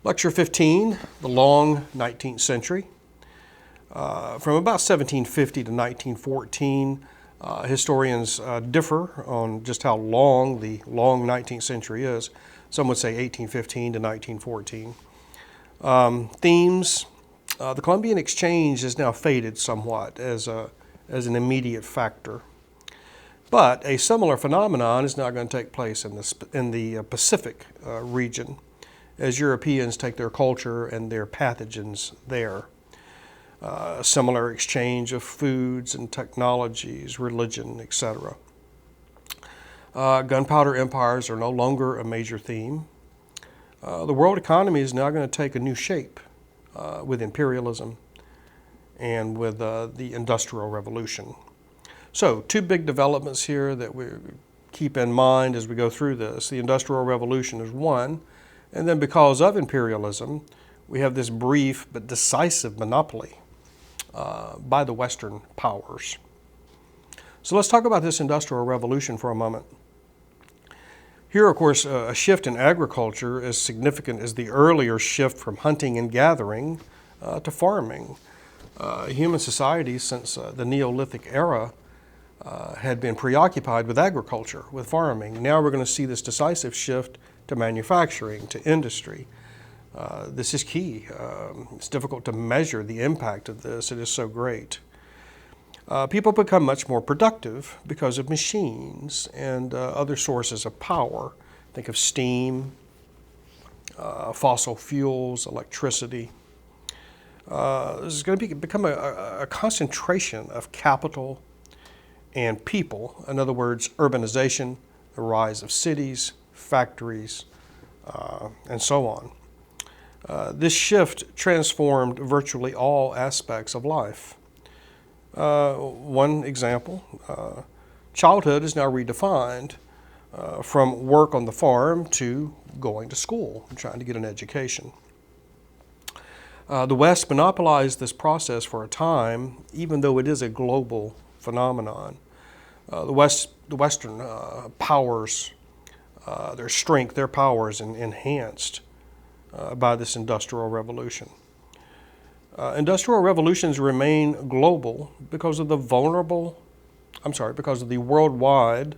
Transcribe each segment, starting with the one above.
Lecture 15, the long 19th century. From about 1750 to 1914, historians differ on just how long the long 19th century is. Some would say 1815 to 1914. Themes, the Columbian Exchange has now faded somewhat as an immediate factor. But a similar phenomenon is now going to take place in the Pacific region as Europeans take their culture and their pathogens there. A similar exchange of foods and technologies, religion, etc. Gunpowder empires are no longer a major theme. The world economy is now going to take a new shape with imperialism and with the Industrial Revolution. So, two big developments here that we keep in mind as we go through this. The Industrial Revolution is one, and then because of imperialism, we have this brief but decisive monopoly by the Western powers. So let's talk about this Industrial Revolution for a moment. Here, of course, a shift in agriculture as significant as the earlier shift from hunting and gathering to farming. Human societies since the Neolithic era had been preoccupied with agriculture, with farming. Now we're going to see this decisive shift to manufacturing, to industry. This is key. It's difficult to measure the impact of this. It is so great. People become much more productive because of machines and other sources of power. Think of steam, fossil fuels, electricity. This is going to become a concentration of capital and people. In other words, urbanization, the rise of cities, factories, and so on. This shift transformed virtually all aspects of life. One example, childhood is now redefined from work on the farm to going to school and trying to get an education. The West monopolized this process for a time, even though it is a global phenomenon. The Western powers, their strength, their power is enhanced by this Industrial Revolution. Industrial revolutions remain global because of the worldwide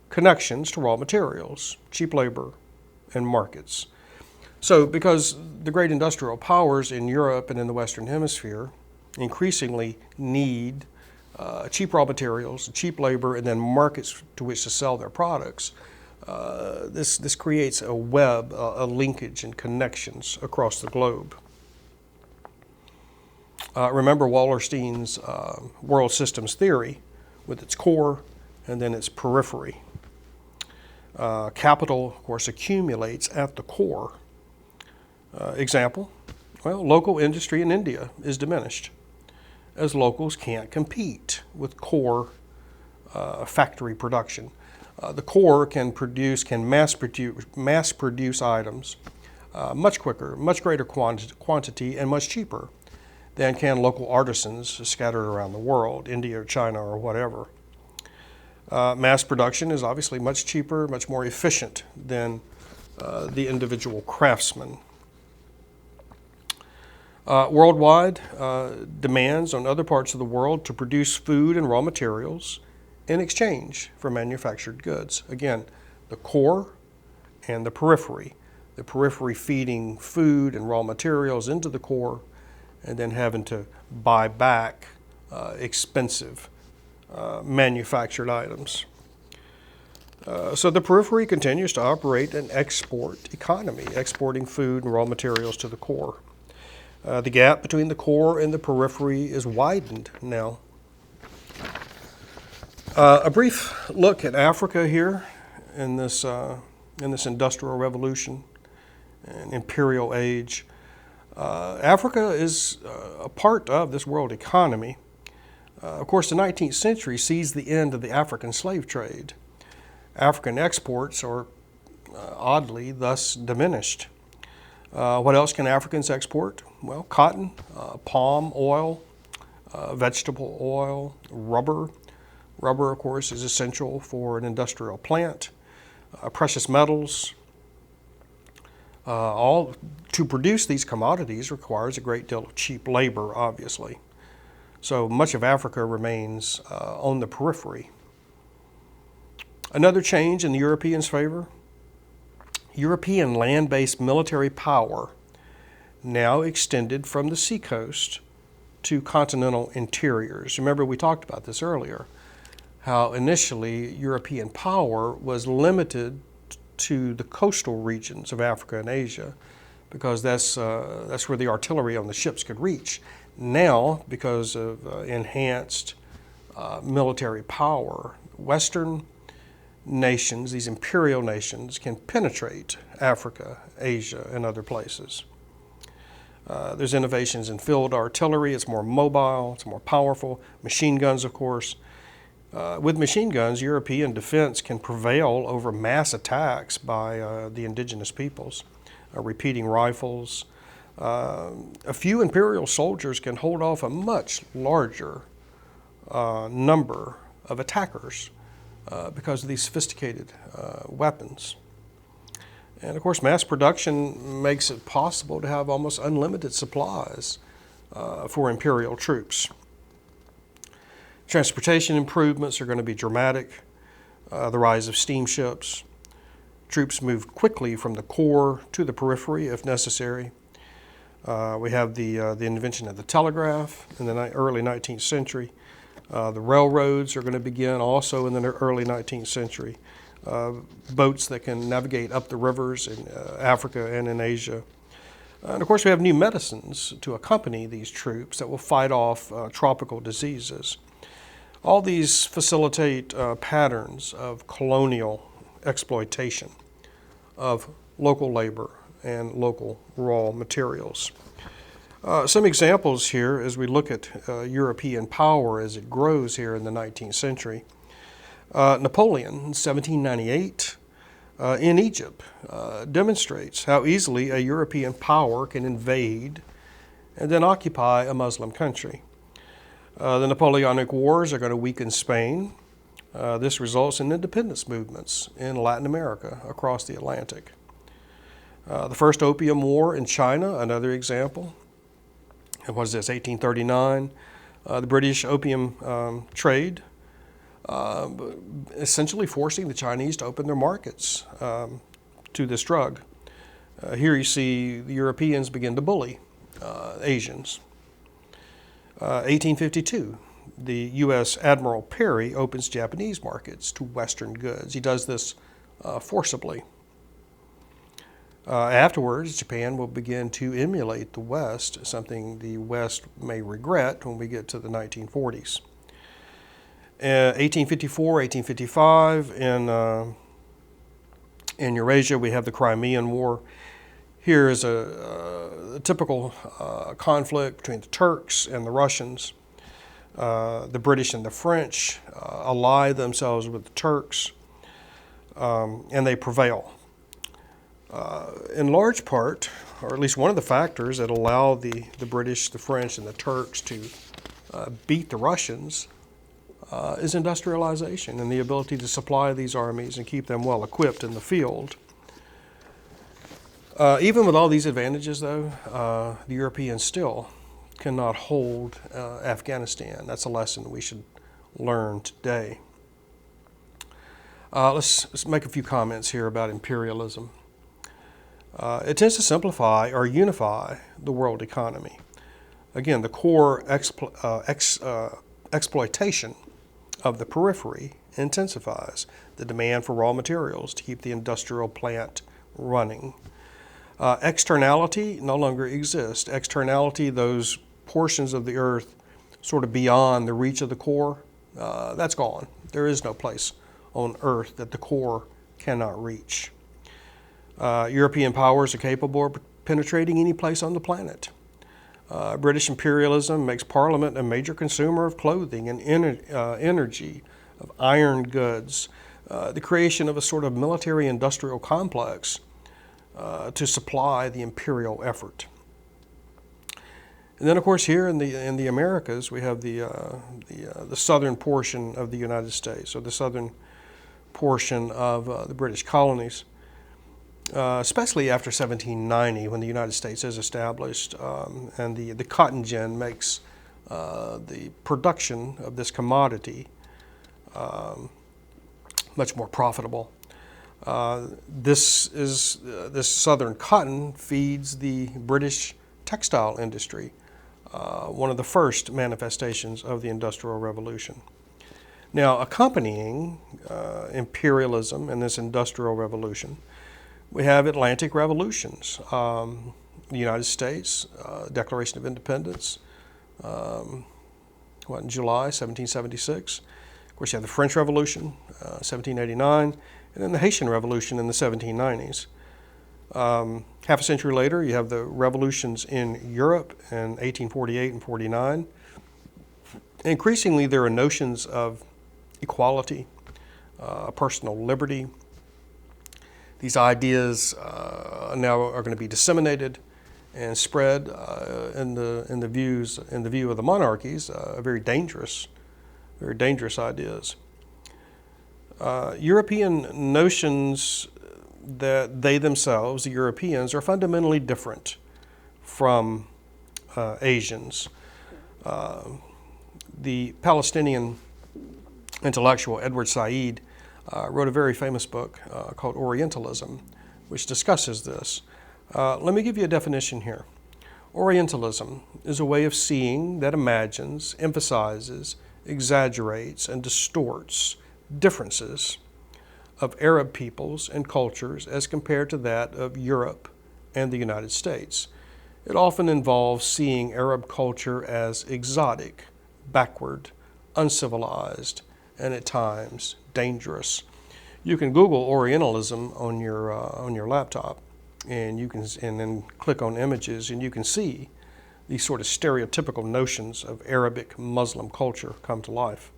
connections to raw materials, cheap labor, and markets. So because the great industrial powers in Europe and in the Western Hemisphere increasingly need cheap raw materials, cheap labor, and then markets to which to sell their products, this creates a web, a linkage and connections across the globe. Remember Wallerstein's world systems theory with its core and then its periphery. Capital, of course, accumulates at the core. Example, local industry in India is diminished as locals can't compete with core factory production. The core can mass produce items much quicker, much greater quantity, and much cheaper than can local artisans scattered around the world, India or China or whatever. Mass production is obviously much cheaper, much more efficient than the individual craftsman. Worldwide demands on other parts of the world to produce food and raw materials in exchange for manufactured goods. Again, the core and the periphery feeding food and raw materials into the core and then having to buy back expensive manufactured items. So the periphery continues to operate an export economy, exporting food and raw materials to the core. The gap between the core and the periphery is widened now. A brief look at Africa here in this Industrial Revolution and imperial age. Africa is a part of this world economy. Of course, the 19th century sees the end of the African slave trade. African exports are oddly thus diminished. What else can Africans export? Well, cotton, palm oil, vegetable oil, rubber. Rubber, of course, is essential for an industrial plant. Precious metals, All to produce these commodities requires a great deal of cheap labor, obviously. So much of Africa remains on the periphery. Another change in the Europeans' favor, European land-based military power now extended from the seacoast to continental interiors. Remember, we talked about this earlier, how initially European power was limited to the coastal regions of Africa and Asia, because that's where the artillery on the ships could reach. Now, because of enhanced military power, Western nations, these imperial nations, can penetrate Africa, Asia, and other places. There's innovations in field artillery. It's more mobile, it's more powerful. Machine guns, of course. With machine guns, European defense can prevail over mass attacks by the indigenous peoples. Repeating rifles. A few imperial soldiers can hold off a much larger number of attackers because of these sophisticated weapons. And of course, mass production makes it possible to have almost unlimited supplies for imperial troops. Transportation improvements are going to be dramatic. The rise of steamships. Troops move quickly from the core to the periphery if necessary. We have the invention of the telegraph in the early 19th century. The railroads are going to begin also in the early 19th century. Boats that can navigate up the rivers in Africa and in Asia. And of course, we have new medicines to accompany these troops that will fight off tropical diseases. All these facilitate patterns of colonial exploitation of local labor and local raw materials. Some examples here as we look at European power as it grows here in the 19th century. Napoleon in 1798 in Egypt demonstrates how easily a European power can invade and then occupy a Muslim country. The Napoleonic Wars are going to weaken Spain. This results in independence movements in Latin America across the Atlantic. The First Opium War in China, another example. And what is this, 1839? The British opium trade, essentially forcing the Chinese to open their markets to this drug. Here you see the Europeans begin to bully Asians. 1852, the U.S. Admiral Perry opens Japanese markets to Western goods. He does this forcibly. Afterwards, Japan will begin to emulate the West, something the West may regret when we get to the 1940s. 1854, 1855, in Eurasia, we have the Crimean War. Here is a typical conflict between the Turks and the Russians. The British and the French ally themselves with the Turks, and they prevail. In large part, or at least one of the factors that allow the British, the French, and the Turks to beat the Russians is industrialization and the ability to supply these armies and keep them well equipped in the field. Even with all these advantages, though, the Europeans still cannot hold Afghanistan. That's a lesson we should learn today. Let's make a few comments here about imperialism. It tends to simplify or unify the world economy. Again, the core exploitation of the periphery intensifies the demand for raw materials to keep the industrial plant running. Externality no longer exists. Externality, those portions of the earth sort of beyond the reach of the core, that's gone. There is no place on earth that the core cannot reach. European powers are capable of penetrating any place on the planet. British imperialism makes Parliament a major consumer of clothing and energy, of iron goods, the creation of a sort of military-industrial complex to supply the imperial effort. And then, of course, here in the Americas, we have the southern portion of the United States, or the southern portion of the British colonies. especially after 1790 when the United States is established, and the cotton gin makes the production of this commodity much more profitable. This southern cotton feeds the British textile industry, one of the first manifestations of the Industrial Revolution. Now, accompanying imperialism and this Industrial Revolution, we have Atlantic revolutions. The United States, Declaration of Independence, in July 1776. Of course, you have the French Revolution, 1789, and then the Haitian Revolution in the 1790s. Half a century later, you have the revolutions in Europe in 1848 and 49. Increasingly, there are notions of equality, personal liberty. These ideas now are going to be disseminated and spread in the view of the monarchies, very dangerous ideas. European notions that they themselves, the Europeans, are fundamentally different from Asians. The Palestinian intellectual Edward Said wrote a very famous book called Orientalism, which discusses this. Let me give you a definition here. Orientalism is a way of seeing that imagines, emphasizes, exaggerates, and distorts differences of Arab peoples and cultures as compared to that of Europe and the United States. It often involves seeing Arab culture as exotic, backward, uncivilized, and at times dangerous. You can Google Orientalism on your laptop, and then click on images, and you can see these sort of stereotypical notions of Arabic Muslim culture come to life.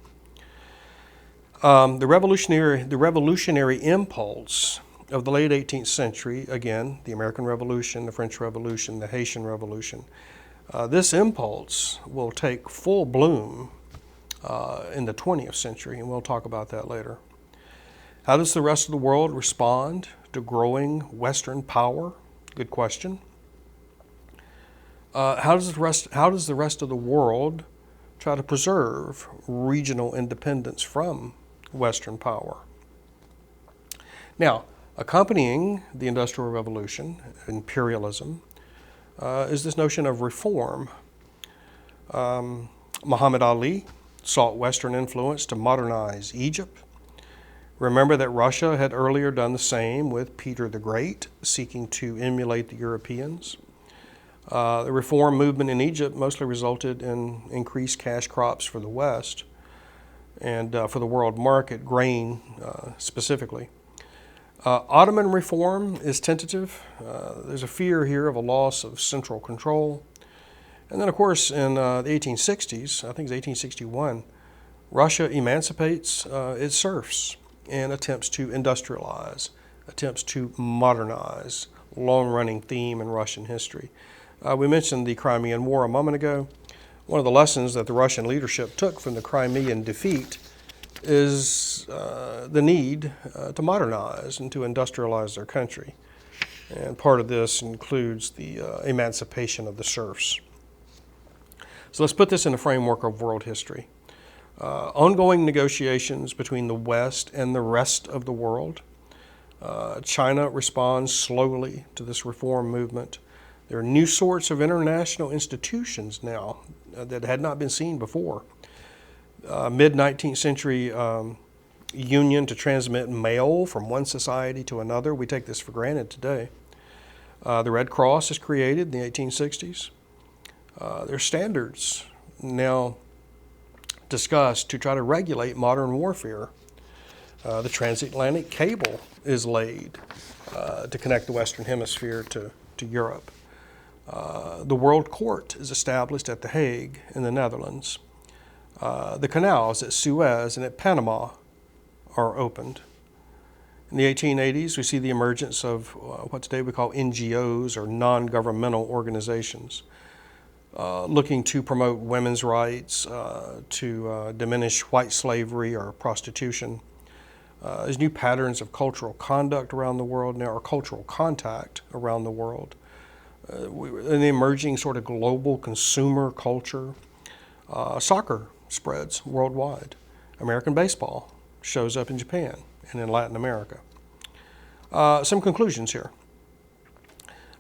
The revolutionary impulse of the late 18th century, again, the American Revolution, the French Revolution, the Haitian Revolution, this impulse will take full bloom in the 20th century, and we'll talk about that later. How does the rest of the world respond to growing Western power? Good question. How does the rest of the world try to preserve regional independence from Western power? Now, accompanying the Industrial Revolution, imperialism, is this notion of reform. Muhammad Ali sought Western influence to modernize Egypt. Remember that Russia had earlier done the same with Peter the Great, seeking to emulate the Europeans. The reform movement in Egypt mostly resulted in increased cash crops for the West and for the world market, grain specifically. Ottoman reform is tentative. There's a fear here of a loss of central control. And then, of course, in the 1860s, I think it's 1861, Russia emancipates its serfs and attempts to industrialize, attempts to modernize, long-running theme in Russian history. We mentioned the Crimean War a moment ago. One of the lessons that the Russian leadership took from the Crimean defeat is the need to modernize and to industrialize their country. And part of this includes the emancipation of the serfs. So let's put this in the framework of world history. Ongoing negotiations between the West and the rest of the world. China responds slowly to this reform movement. There are new sorts of international institutions now that had not been seen before. Mid-19th century union to transmit mail from one society to another. We take this for granted today. The Red Cross is created in the 1860s. There are standards now discussed to try to regulate modern warfare. The transatlantic cable is laid to connect the Western Hemisphere to Europe. The World Court is established at The Hague in the Netherlands. The canals at Suez and at Panama are opened. In the 1880s, we see the emergence of what today we call NGOs, or non-governmental organizations, looking to promote women's rights, to diminish white slavery or prostitution. There's new patterns of cultural conduct around the world now, or cultural contact around the world. An emerging sort of global consumer culture. Soccer spreads worldwide. American baseball shows up in Japan and in Latin America. Some conclusions here.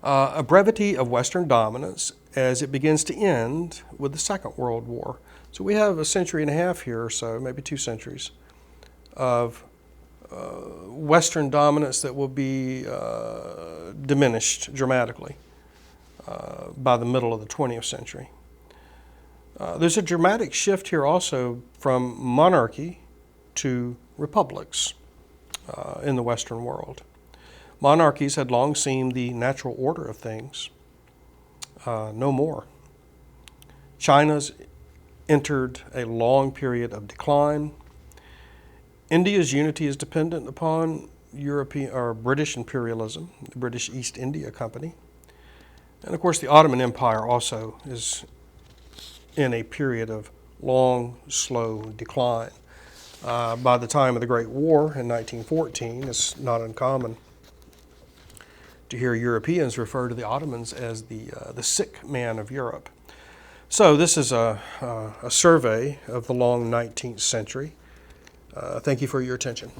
A brevity of Western dominance as it begins to end with the Second World War. So we have a century and a half here or so, maybe 2 centuries, of Western dominance that will be diminished dramatically by the middle of the 20th century. There's a dramatic shift here also from monarchy to republics in the Western world. Monarchies had long seemed the natural order of things. No more. China's entered a long period of decline. India's unity is dependent upon European or British imperialism, the British East India Company. And of course, the Ottoman Empire also is in a period of long, slow decline. By the time of the Great War in 1914, it's not uncommon to hear Europeans refer to the Ottomans as the sick man of Europe. So this is a survey of the long 19th century. Thank you for your attention.